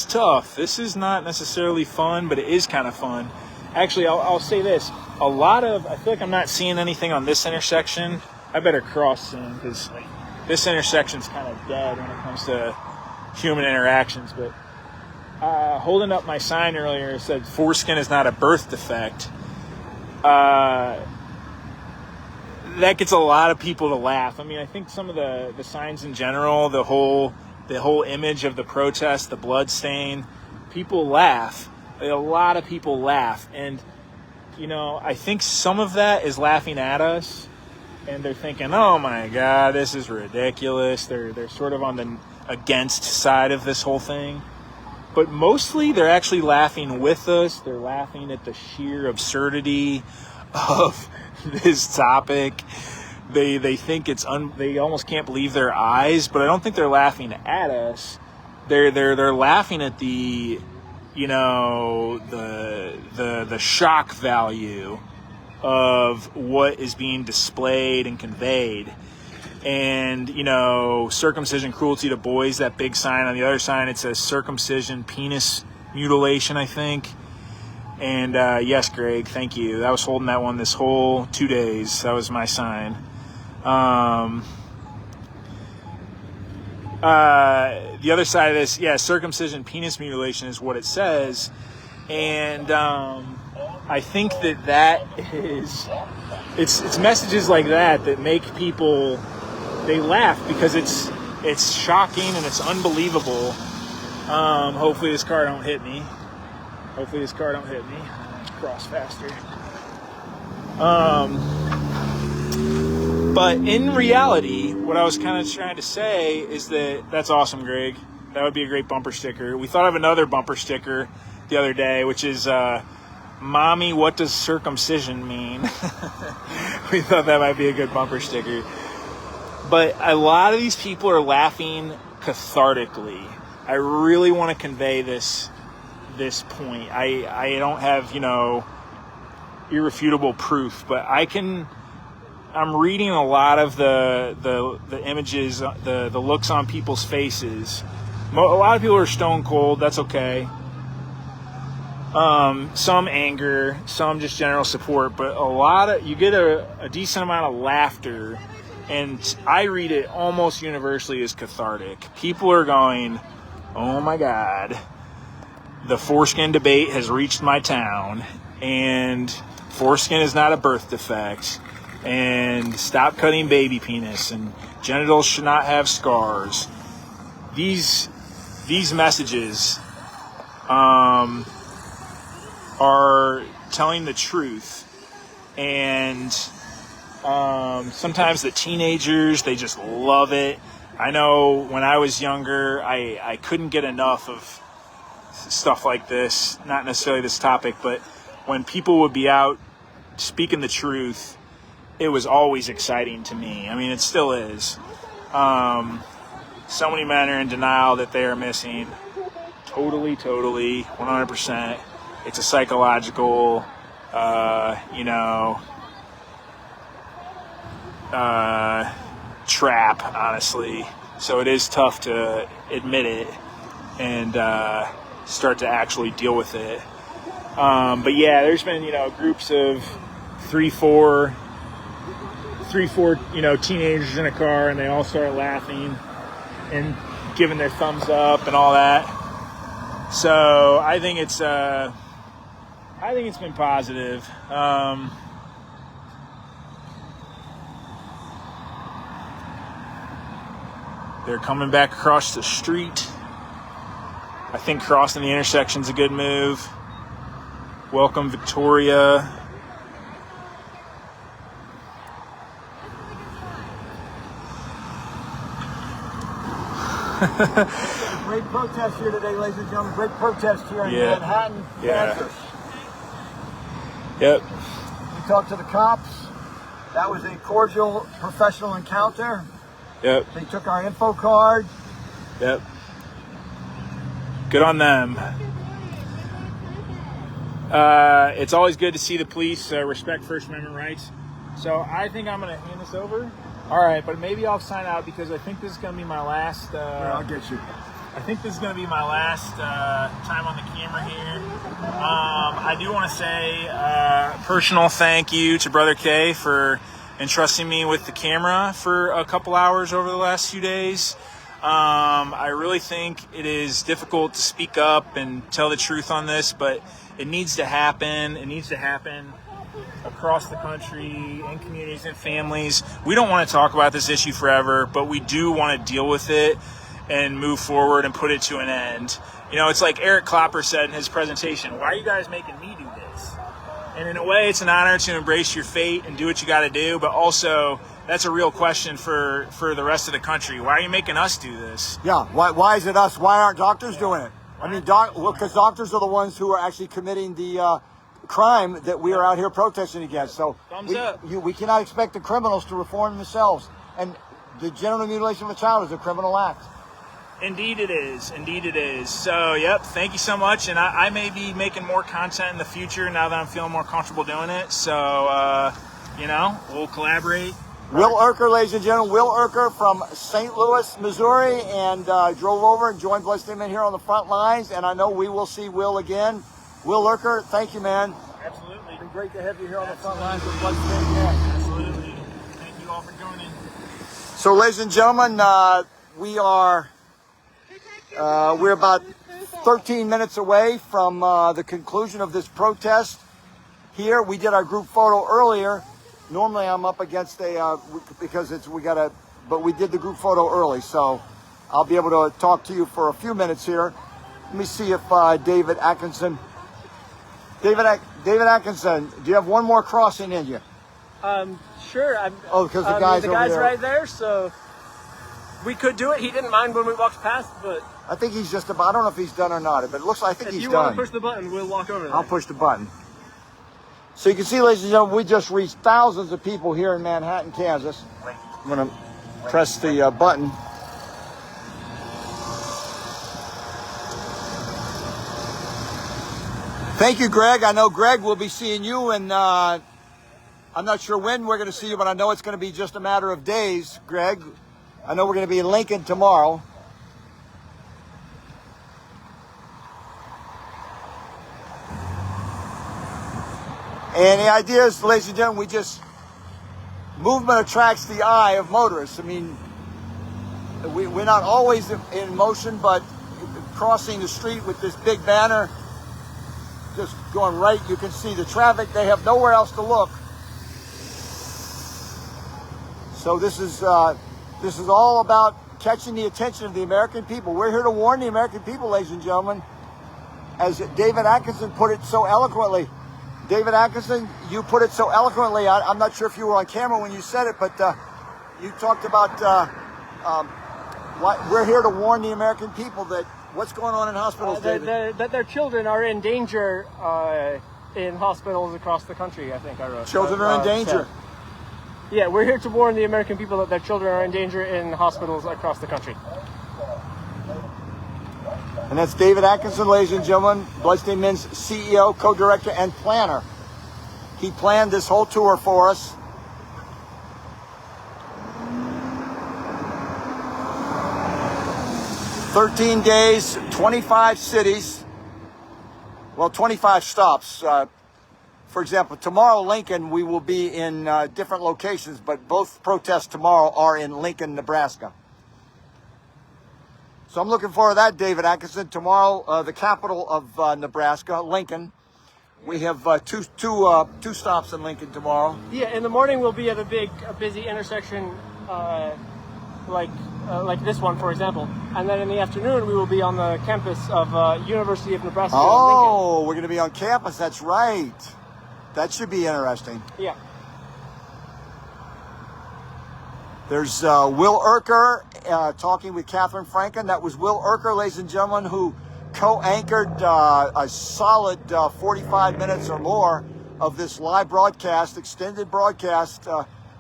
tough. This is not necessarily fun, but it is kind of fun. Actually, I'll say this. I feel like I'm not seeing anything on this intersection. I better cross soon because this intersection's kind of dead when it comes to human interactions. But holding up my sign earlier, it said foreskin is not a birth defect. That gets a lot of people to laugh. I mean, I think some of the signs in general, the whole image of the protest, the blood stain, people laugh. A lot of people laugh. And, I think some of that is laughing at us. And they're thinking, oh my God, this is ridiculous. They're sort of on the against side of this whole thing. But mostly they're actually laughing with us. They're laughing at the sheer absurdity of this topic. They think they almost can't believe their eyes, but I don't think they're laughing at us. They're laughing at the the shock value of what is being displayed and conveyed. And, circumcision, cruelty to boys, that big sign on the other sign, it says circumcision, penis mutilation, I think. And yes, Greg, thank you. I was holding that one this whole 2 days. That was my sign. The other side of this, yeah, circumcision, penis mutilation is what it says. And I think that is, it's messages like that make people, they laugh because it's shocking and it's unbelievable. Hopefully this car don't hit me. Cross faster. But in reality, what I was kind of trying to say is that's awesome, Greg. That would be a great bumper sticker. We thought of another bumper sticker the other day, which is, Mommy, what does circumcision mean? We thought that might be a good bumper sticker. But a lot of these people are laughing cathartically. I really want to convey this point. I don't have, irrefutable proof, but I'm reading a lot of the images, the looks on people's faces. A lot of people are stone cold. That's okay. Some anger, some just general support, but you get a decent amount of laughter, and I read it almost universally as cathartic. People are going, oh my God, the foreskin debate has reached my town, and foreskin is not a birth defect, and stop cutting baby penis, and genitals should not have scars. These messages are telling the truth, and sometimes the teenagers, they just love it. I know when I was younger, I couldn't get enough of stuff like this, not necessarily this topic, but when people would be out speaking the truth, it was always exciting to me. I mean, it still is. So many men are in denial that they are missing. Totally, 100%. It's a psychological, trap, honestly. So it is tough to admit it and start to actually deal with it. But yeah, there's been, groups of three, four, teenagers in a car, and they all start laughing and giving their thumbs up and all that. So I think it's been positive. They're coming back across the street. I think crossing the intersection's a good move. Welcome, Victoria. Great protest here today, ladies and gentlemen. Great protest here in Manhattan, Kansas. Yep. We talked to the cops. That was a cordial, professional encounter. Yep. They took our info card. Yep. Good on them. It's always good to see the police respect First Amendment rights. So I think I'm going to hand this over. All right, but maybe I'll sign out because I think this is going to be my last. I'll get you. I think this is going to be my last time on the camera here. I do want to say a personal thank you to Brother K for entrusting me with the camera for a couple hours over the last few days. I really think it is difficult to speak up and tell the truth on this, but it needs to happen. It needs to happen across the country, in communities and families. We don't want to talk about this issue forever, but we do want to deal with it and move forward and put it to an end. It's like Eric Klopper said in his presentation, why are you guys making me do this? And in a way, it's an honor to embrace your fate and do what you got to do, but also that's a real question for the rest of the country. Why are you making us do this? Yeah, why is it us? Why aren't doctors doing it? I mean, because doctors are the ones who are actually committing the crime that we are out here protesting against. So we cannot expect the criminals to reform themselves. And the genital mutilation of a child is a criminal act. Indeed it is. Indeed it is. So, yep, thank you so much. And I may be making more content in the future now that I'm feeling more comfortable doing it. So, we'll collaborate. Will Urker, ladies and gentlemen, Will Urker from St. Louis, Missouri, and drove over and joined Blessed Amen here on the front lines. And I know we will see Will again. Will Urker, thank you, man. Absolutely. It's been great to have you here on the front lines with Blessed Amen. Absolutely. Thank you all for joining. So, ladies and gentlemen, we're about 13 minutes away from the conclusion of this protest. Here, we did our group photo earlier. Normally, I'm up against but we did the group photo early, so I'll be able to talk to you for a few minutes here. Let me see if David Atkinson, do you have one more crossing in you? Sure. Because the guy's right there, so we could do it. He didn't mind when we walked past, but I think he's just about. I don't know if he's done or not, but it looks like if he's you done. want to push the button, we'll walk over there. I'll push the button. So you can see, ladies and gentlemen, we just reached thousands of people here in Manhattan, Kansas. I'm going to press the button. Thank you, Greg. I know Greg will be seeing you, and I'm not sure when we're going to see you, but I know it's going to be just a matter of days, Greg. I know we're going to be in Lincoln tomorrow. And the idea is, ladies and gentlemen, movement attracts the eye of motorists. I mean, we're not always in motion, but crossing the street with this big banner, just going right, you can see the traffic. They have nowhere else to look. So this is all about catching the attention of the American people. We're here to warn the American people, ladies and gentlemen. As David Atkinson put it so eloquently. David Atkinson, you put it so eloquently. I'm not sure if you were on camera when you said it, but you talked about we're here to warn the American people that what's going on in hospitals, David? That their children are in danger in hospitals across the country, I think I wrote. Children are in danger. Yeah, we're here to warn the American people that their children are in danger in hospitals across the country. And that's David Atkinson, ladies and gentlemen, Bloodstained Men's CEO, co-director, and planner. He planned this whole tour for us. "13 days, 25 cities, well, 25 stops. For example, tomorrow, Lincoln, we will be in different locations, but both protests tomorrow are in Lincoln, Nebraska. So I'm looking forward to that, David Atkinson. Tomorrow, the capital of Nebraska, Lincoln. We have two stops in Lincoln tomorrow. Yeah, in the morning we'll be at a busy intersection like this one, for example. And then in the afternoon we will be on the campus of University of Nebraska in Lincoln. Oh, we're going to be on campus. That's right. That should be interesting. Yeah. There's Will Urker talking with Catherine Franken. That was Will Urker, ladies and gentlemen, who co-anchored a solid 45 minutes or more of this live broadcast, extended broadcast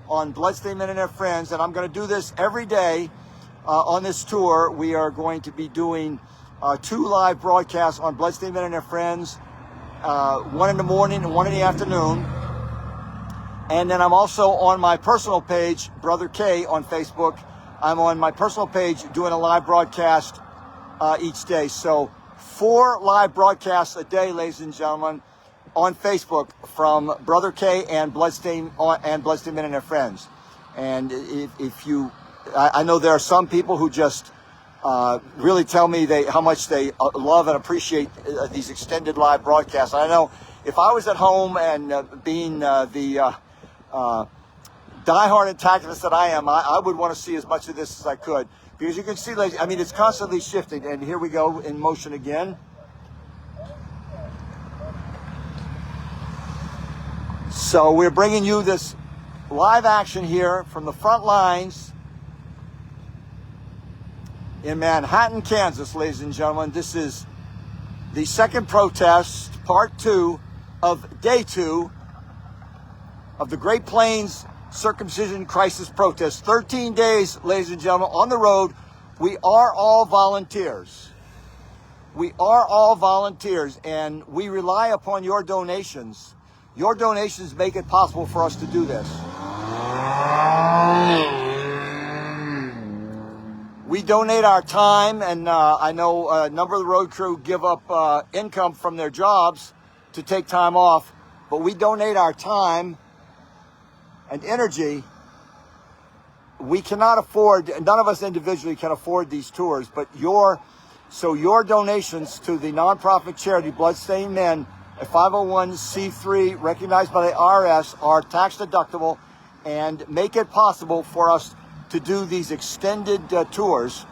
on Bloodstained Men and Their Friends. And I'm going to do this every day on this tour. We are going to be doing 2 live broadcasts on Bloodstained Men and Their Friends, one in the morning and one in the afternoon. And then I'm also on my personal page, Brother K on Facebook. I'm on my personal page doing a live broadcast each day. So 4 live broadcasts a day, ladies and gentlemen, on Facebook from Brother K and Bloodstained Men and Their Friends. And if you, I know there are some people who just really tell me how much they love and appreciate these extended live broadcasts. And I know if I was at home and being the diehard antagonist that I am, I would want to see as much of this as I could. Because you can see, I mean, it's constantly shifting. And here we go in motion again. So we're bringing you this live action here from the front lines in Manhattan, Kansas, ladies and gentlemen. This is the second protest, part 2 of day 2 of the Great Plains Circumcision Crisis Protest. 13 days, ladies and gentlemen, on the road. We are all volunteers. We are all volunteers, and we rely upon your donations. Your donations make it possible for us to do this. We donate our time, and I know a number of the road crew give up income from their jobs to take time off, but we donate our time and energy. We cannot afford, none of us individually can afford these tours, but your donations to the nonprofit charity Bloodstained Men, a 501c3 recognized by the IRS, are tax deductible and make it possible for us to do these extended tours.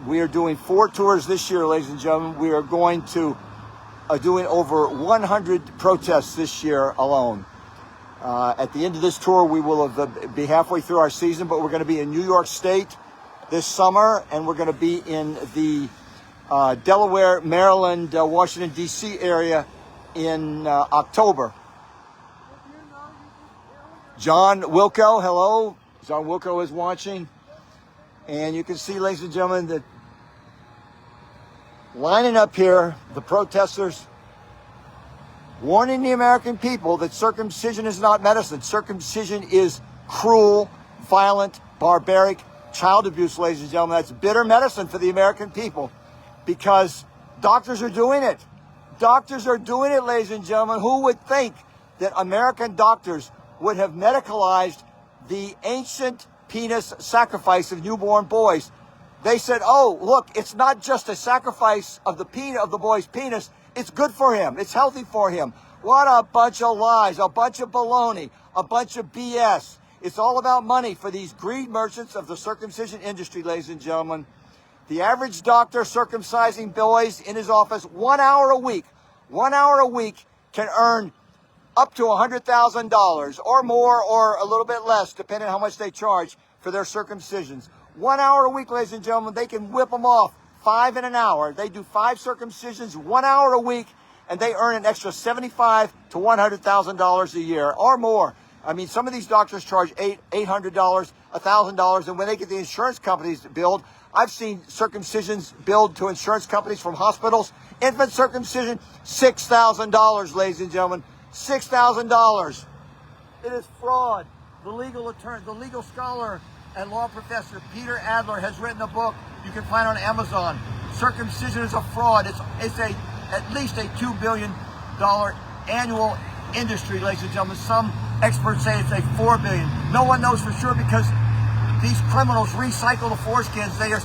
We are doing 4 tours this year, ladies and gentlemen. We are going to doing over 100 protests this year alone. At the end of this tour, we will be halfway through our season, but we're going to be in New York State this summer, and we're going to be in the Delaware, Maryland, Washington, D.C. area in October. John Wilco, hello. John Wilco is watching. And you can see, ladies and gentlemen, that lining up here, the protesters warning the American people that circumcision is not medicine. Circumcision is cruel, violent, barbaric child abuse, ladies and gentlemen. That's bitter medicine for the American people because doctors are doing it. Doctors are doing it, ladies and gentlemen. Who would think that American doctors would have medicalized the ancient penis sacrifice of newborn boys? They said, oh, look, it's not just a sacrifice of the boy's penis. It's good for him. It's healthy for him. What a bunch of lies, a bunch of baloney, a bunch of BS. It's all about money for these greed merchants of the circumcision industry, ladies and gentlemen. The average doctor circumcising boys in his office 1 hour a week can earn up to $100,000 or more or a little bit less, depending on how much they charge for their circumcisions. 1 hour a week, ladies and gentlemen, they can whip them off 5 in an hour. They do 5 circumcisions 1 hour a week, and they earn an extra $75,000 to $100,000 a year or more. I mean, some of these doctors charge $800, $1,000, and when they get the insurance companies billed, I've seen circumcisions billed to insurance companies from hospitals. Infant circumcision, $6,000, ladies and gentlemen, $6,000. It is fraud. The legal attorney, the legal scholar and law professor Peter Adler has written a book you can find on Amazon. Circumcision is a fraud. It's at least a $2 billion annual industry, ladies and gentlemen. Some experts say it's a $4 billion. No one knows for sure because these criminals recycle the foreskins. They are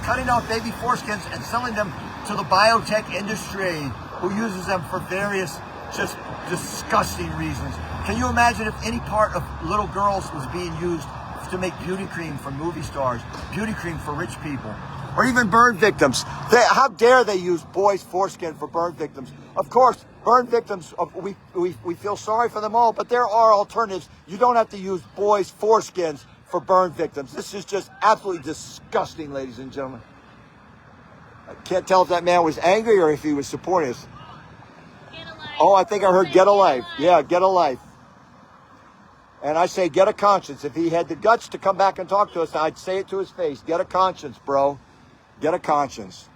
cutting off baby foreskins and selling them to the biotech industry, who uses them for various just disgusting reasons. Can you imagine if any part of little girls was being used to make beauty cream for movie stars, beauty cream for rich people, or even burn victims? How dare they use boys' foreskin for burn victims? Of course, burn victims, we feel sorry for them all, but there are alternatives. You don't have to use boys' foreskins for burn victims. This is just absolutely disgusting, ladies and gentlemen. I can't tell if that man was angry or if he was supporting us. Oh, I think I heard get a life. Yeah, get a life. And I say, get a conscience. If he had the guts to come back and talk to us, I'd say it to his face. Get a conscience, bro. Get a conscience.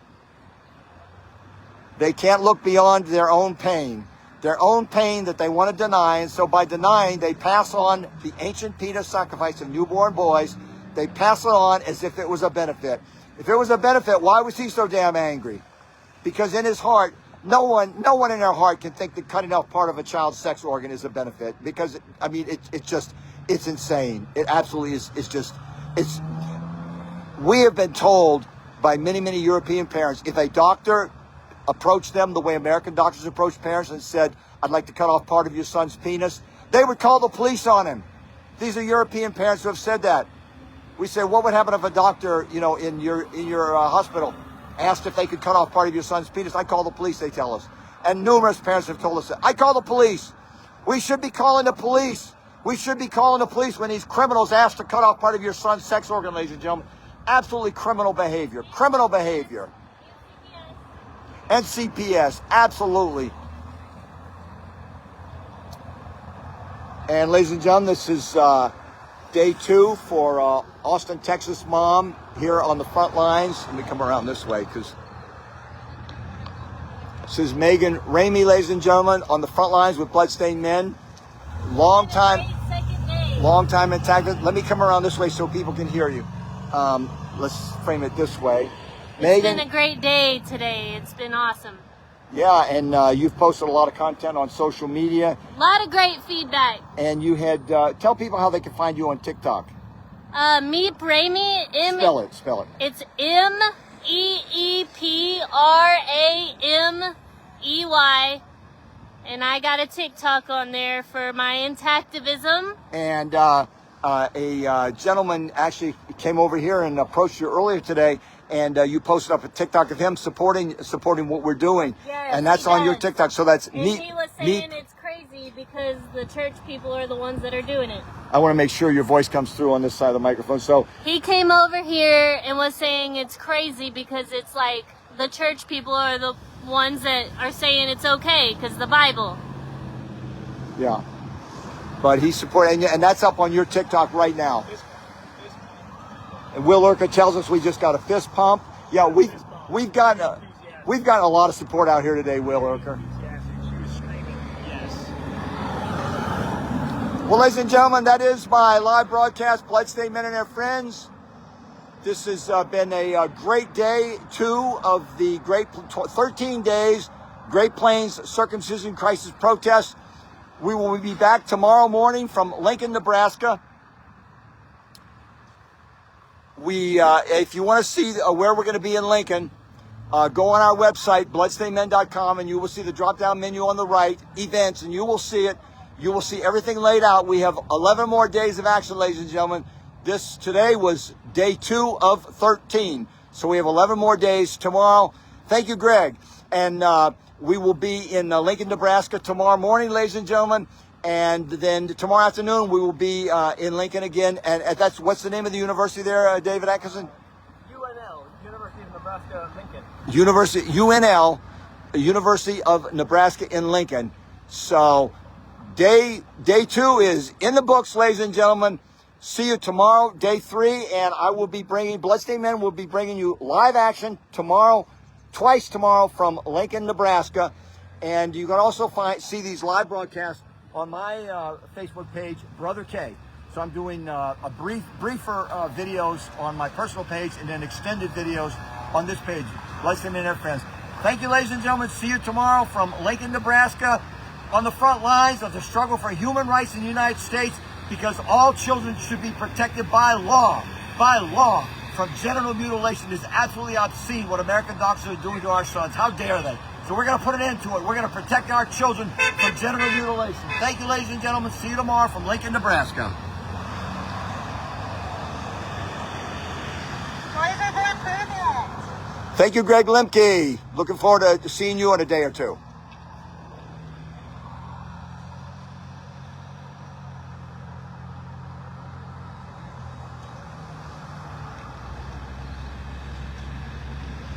They can't look beyond their own pain that they want to deny. And so by denying, they pass on the ancient penis sacrifice of newborn boys. They pass it on as if it was a benefit. If it was a benefit, why was he so damn angry? Because in his heart, no one in their heart can think that cutting off part of a child's sex organ is a benefit. Because, I mean, it's insane. It absolutely is. We have been told by many, many European parents, if a doctor approached them the way American doctors approach parents and said, I'd like to cut off part of your son's penis, they would call the police on him. These are European parents who have said that. We say, what would happen if a doctor, in your hospital asked if they could cut off part of your son's penis? I call the police, they tell us. And numerous parents have told us that. I call the police. We should be calling the police. We should be calling the police when these criminals ask to cut off part of your son's sex organ, ladies and gentlemen. Absolutely criminal behavior. Criminal behavior. And CPS, absolutely. And ladies and gentlemen, this is day 2 for Austin, Texas mom here on the front lines. Let me come around this way because this is Megan Ramey, ladies and gentlemen, on the front lines with Bloodstained Men. Long time in Texas. Let me come around this way so people can hear you. Let's frame it this way. Megan, it's been a great day today. It's been awesome. Yeah, and you've posted a lot of content on social media. A lot of great feedback. And you had, tell people how they can find you on TikTok. Meep Ramey. Spell it. It's MEEPRAMEY. And I got a TikTok on there for my intactivism. And a gentleman actually came over here and approached you earlier today, and you posted up a TikTok of him supporting what we're doing. Yes, and that's on your TikTok. So that's neat. He was saying it's crazy because the church people are the ones that are doing it. I want to make sure your voice comes through on this side of the microphone. So he came over here and was saying it's crazy because it's like the church people are the ones that are saying it's okay because the Bible. Yeah. But he's supporting, and that's up on your TikTok right now. And Will Urka tells us we just got a fist pump. Yeah, we've gotten a lot of support out here today, Will Urka. Well, ladies and gentlemen, that is my live broadcast, Bloodstained Men and Their Friends. This has been a great day 2 of the 13 days Great Plains Circumcision Crisis Protest. We will be back tomorrow morning from Lincoln, Nebraska. If you want to see where we're going to be in Lincoln, go on our website, bloodstainedmen.com, and you will see the drop-down menu on the right, events, and you will see it. You will see everything laid out. We have 11 more days of action, ladies and gentlemen. Today was day 2 of 13. So we have 11 more days tomorrow. Thank you, Greg. And we will be in Lincoln, Nebraska tomorrow morning, ladies and gentlemen. And then tomorrow afternoon, we will be in Lincoln again. And what's the name of the university there, David Atkinson? UNL, University of Nebraska, Lincoln. UNL, University of Nebraska in Lincoln. So day 2 is in the books, ladies and gentlemen. See you tomorrow, day 3, and I will be bringing, Bloodstained Men will be bringing you live action tomorrow, twice tomorrow from Lincoln, Nebraska. And you can also see these live broadcasts on my Facebook page, Brother K. So I'm doing briefer videos on my personal page and then extended videos on this page, Bloodstained Men and Friends. Thank you, ladies and gentlemen. See you tomorrow from Lincoln, Nebraska, on the front lines of the struggle for human rights in the United States, because all children should be protected by law from genital mutilation. It is absolutely obscene what American doctors are doing to our sons. How dare they? So we're going to put an end to it. We're going to protect our children from genital mutilation. Thank you, ladies and gentlemen. See you tomorrow from Lincoln, Nebraska. Why is everyone doing that? Thank you, Greg Lemke. Looking forward to seeing you in a day or two.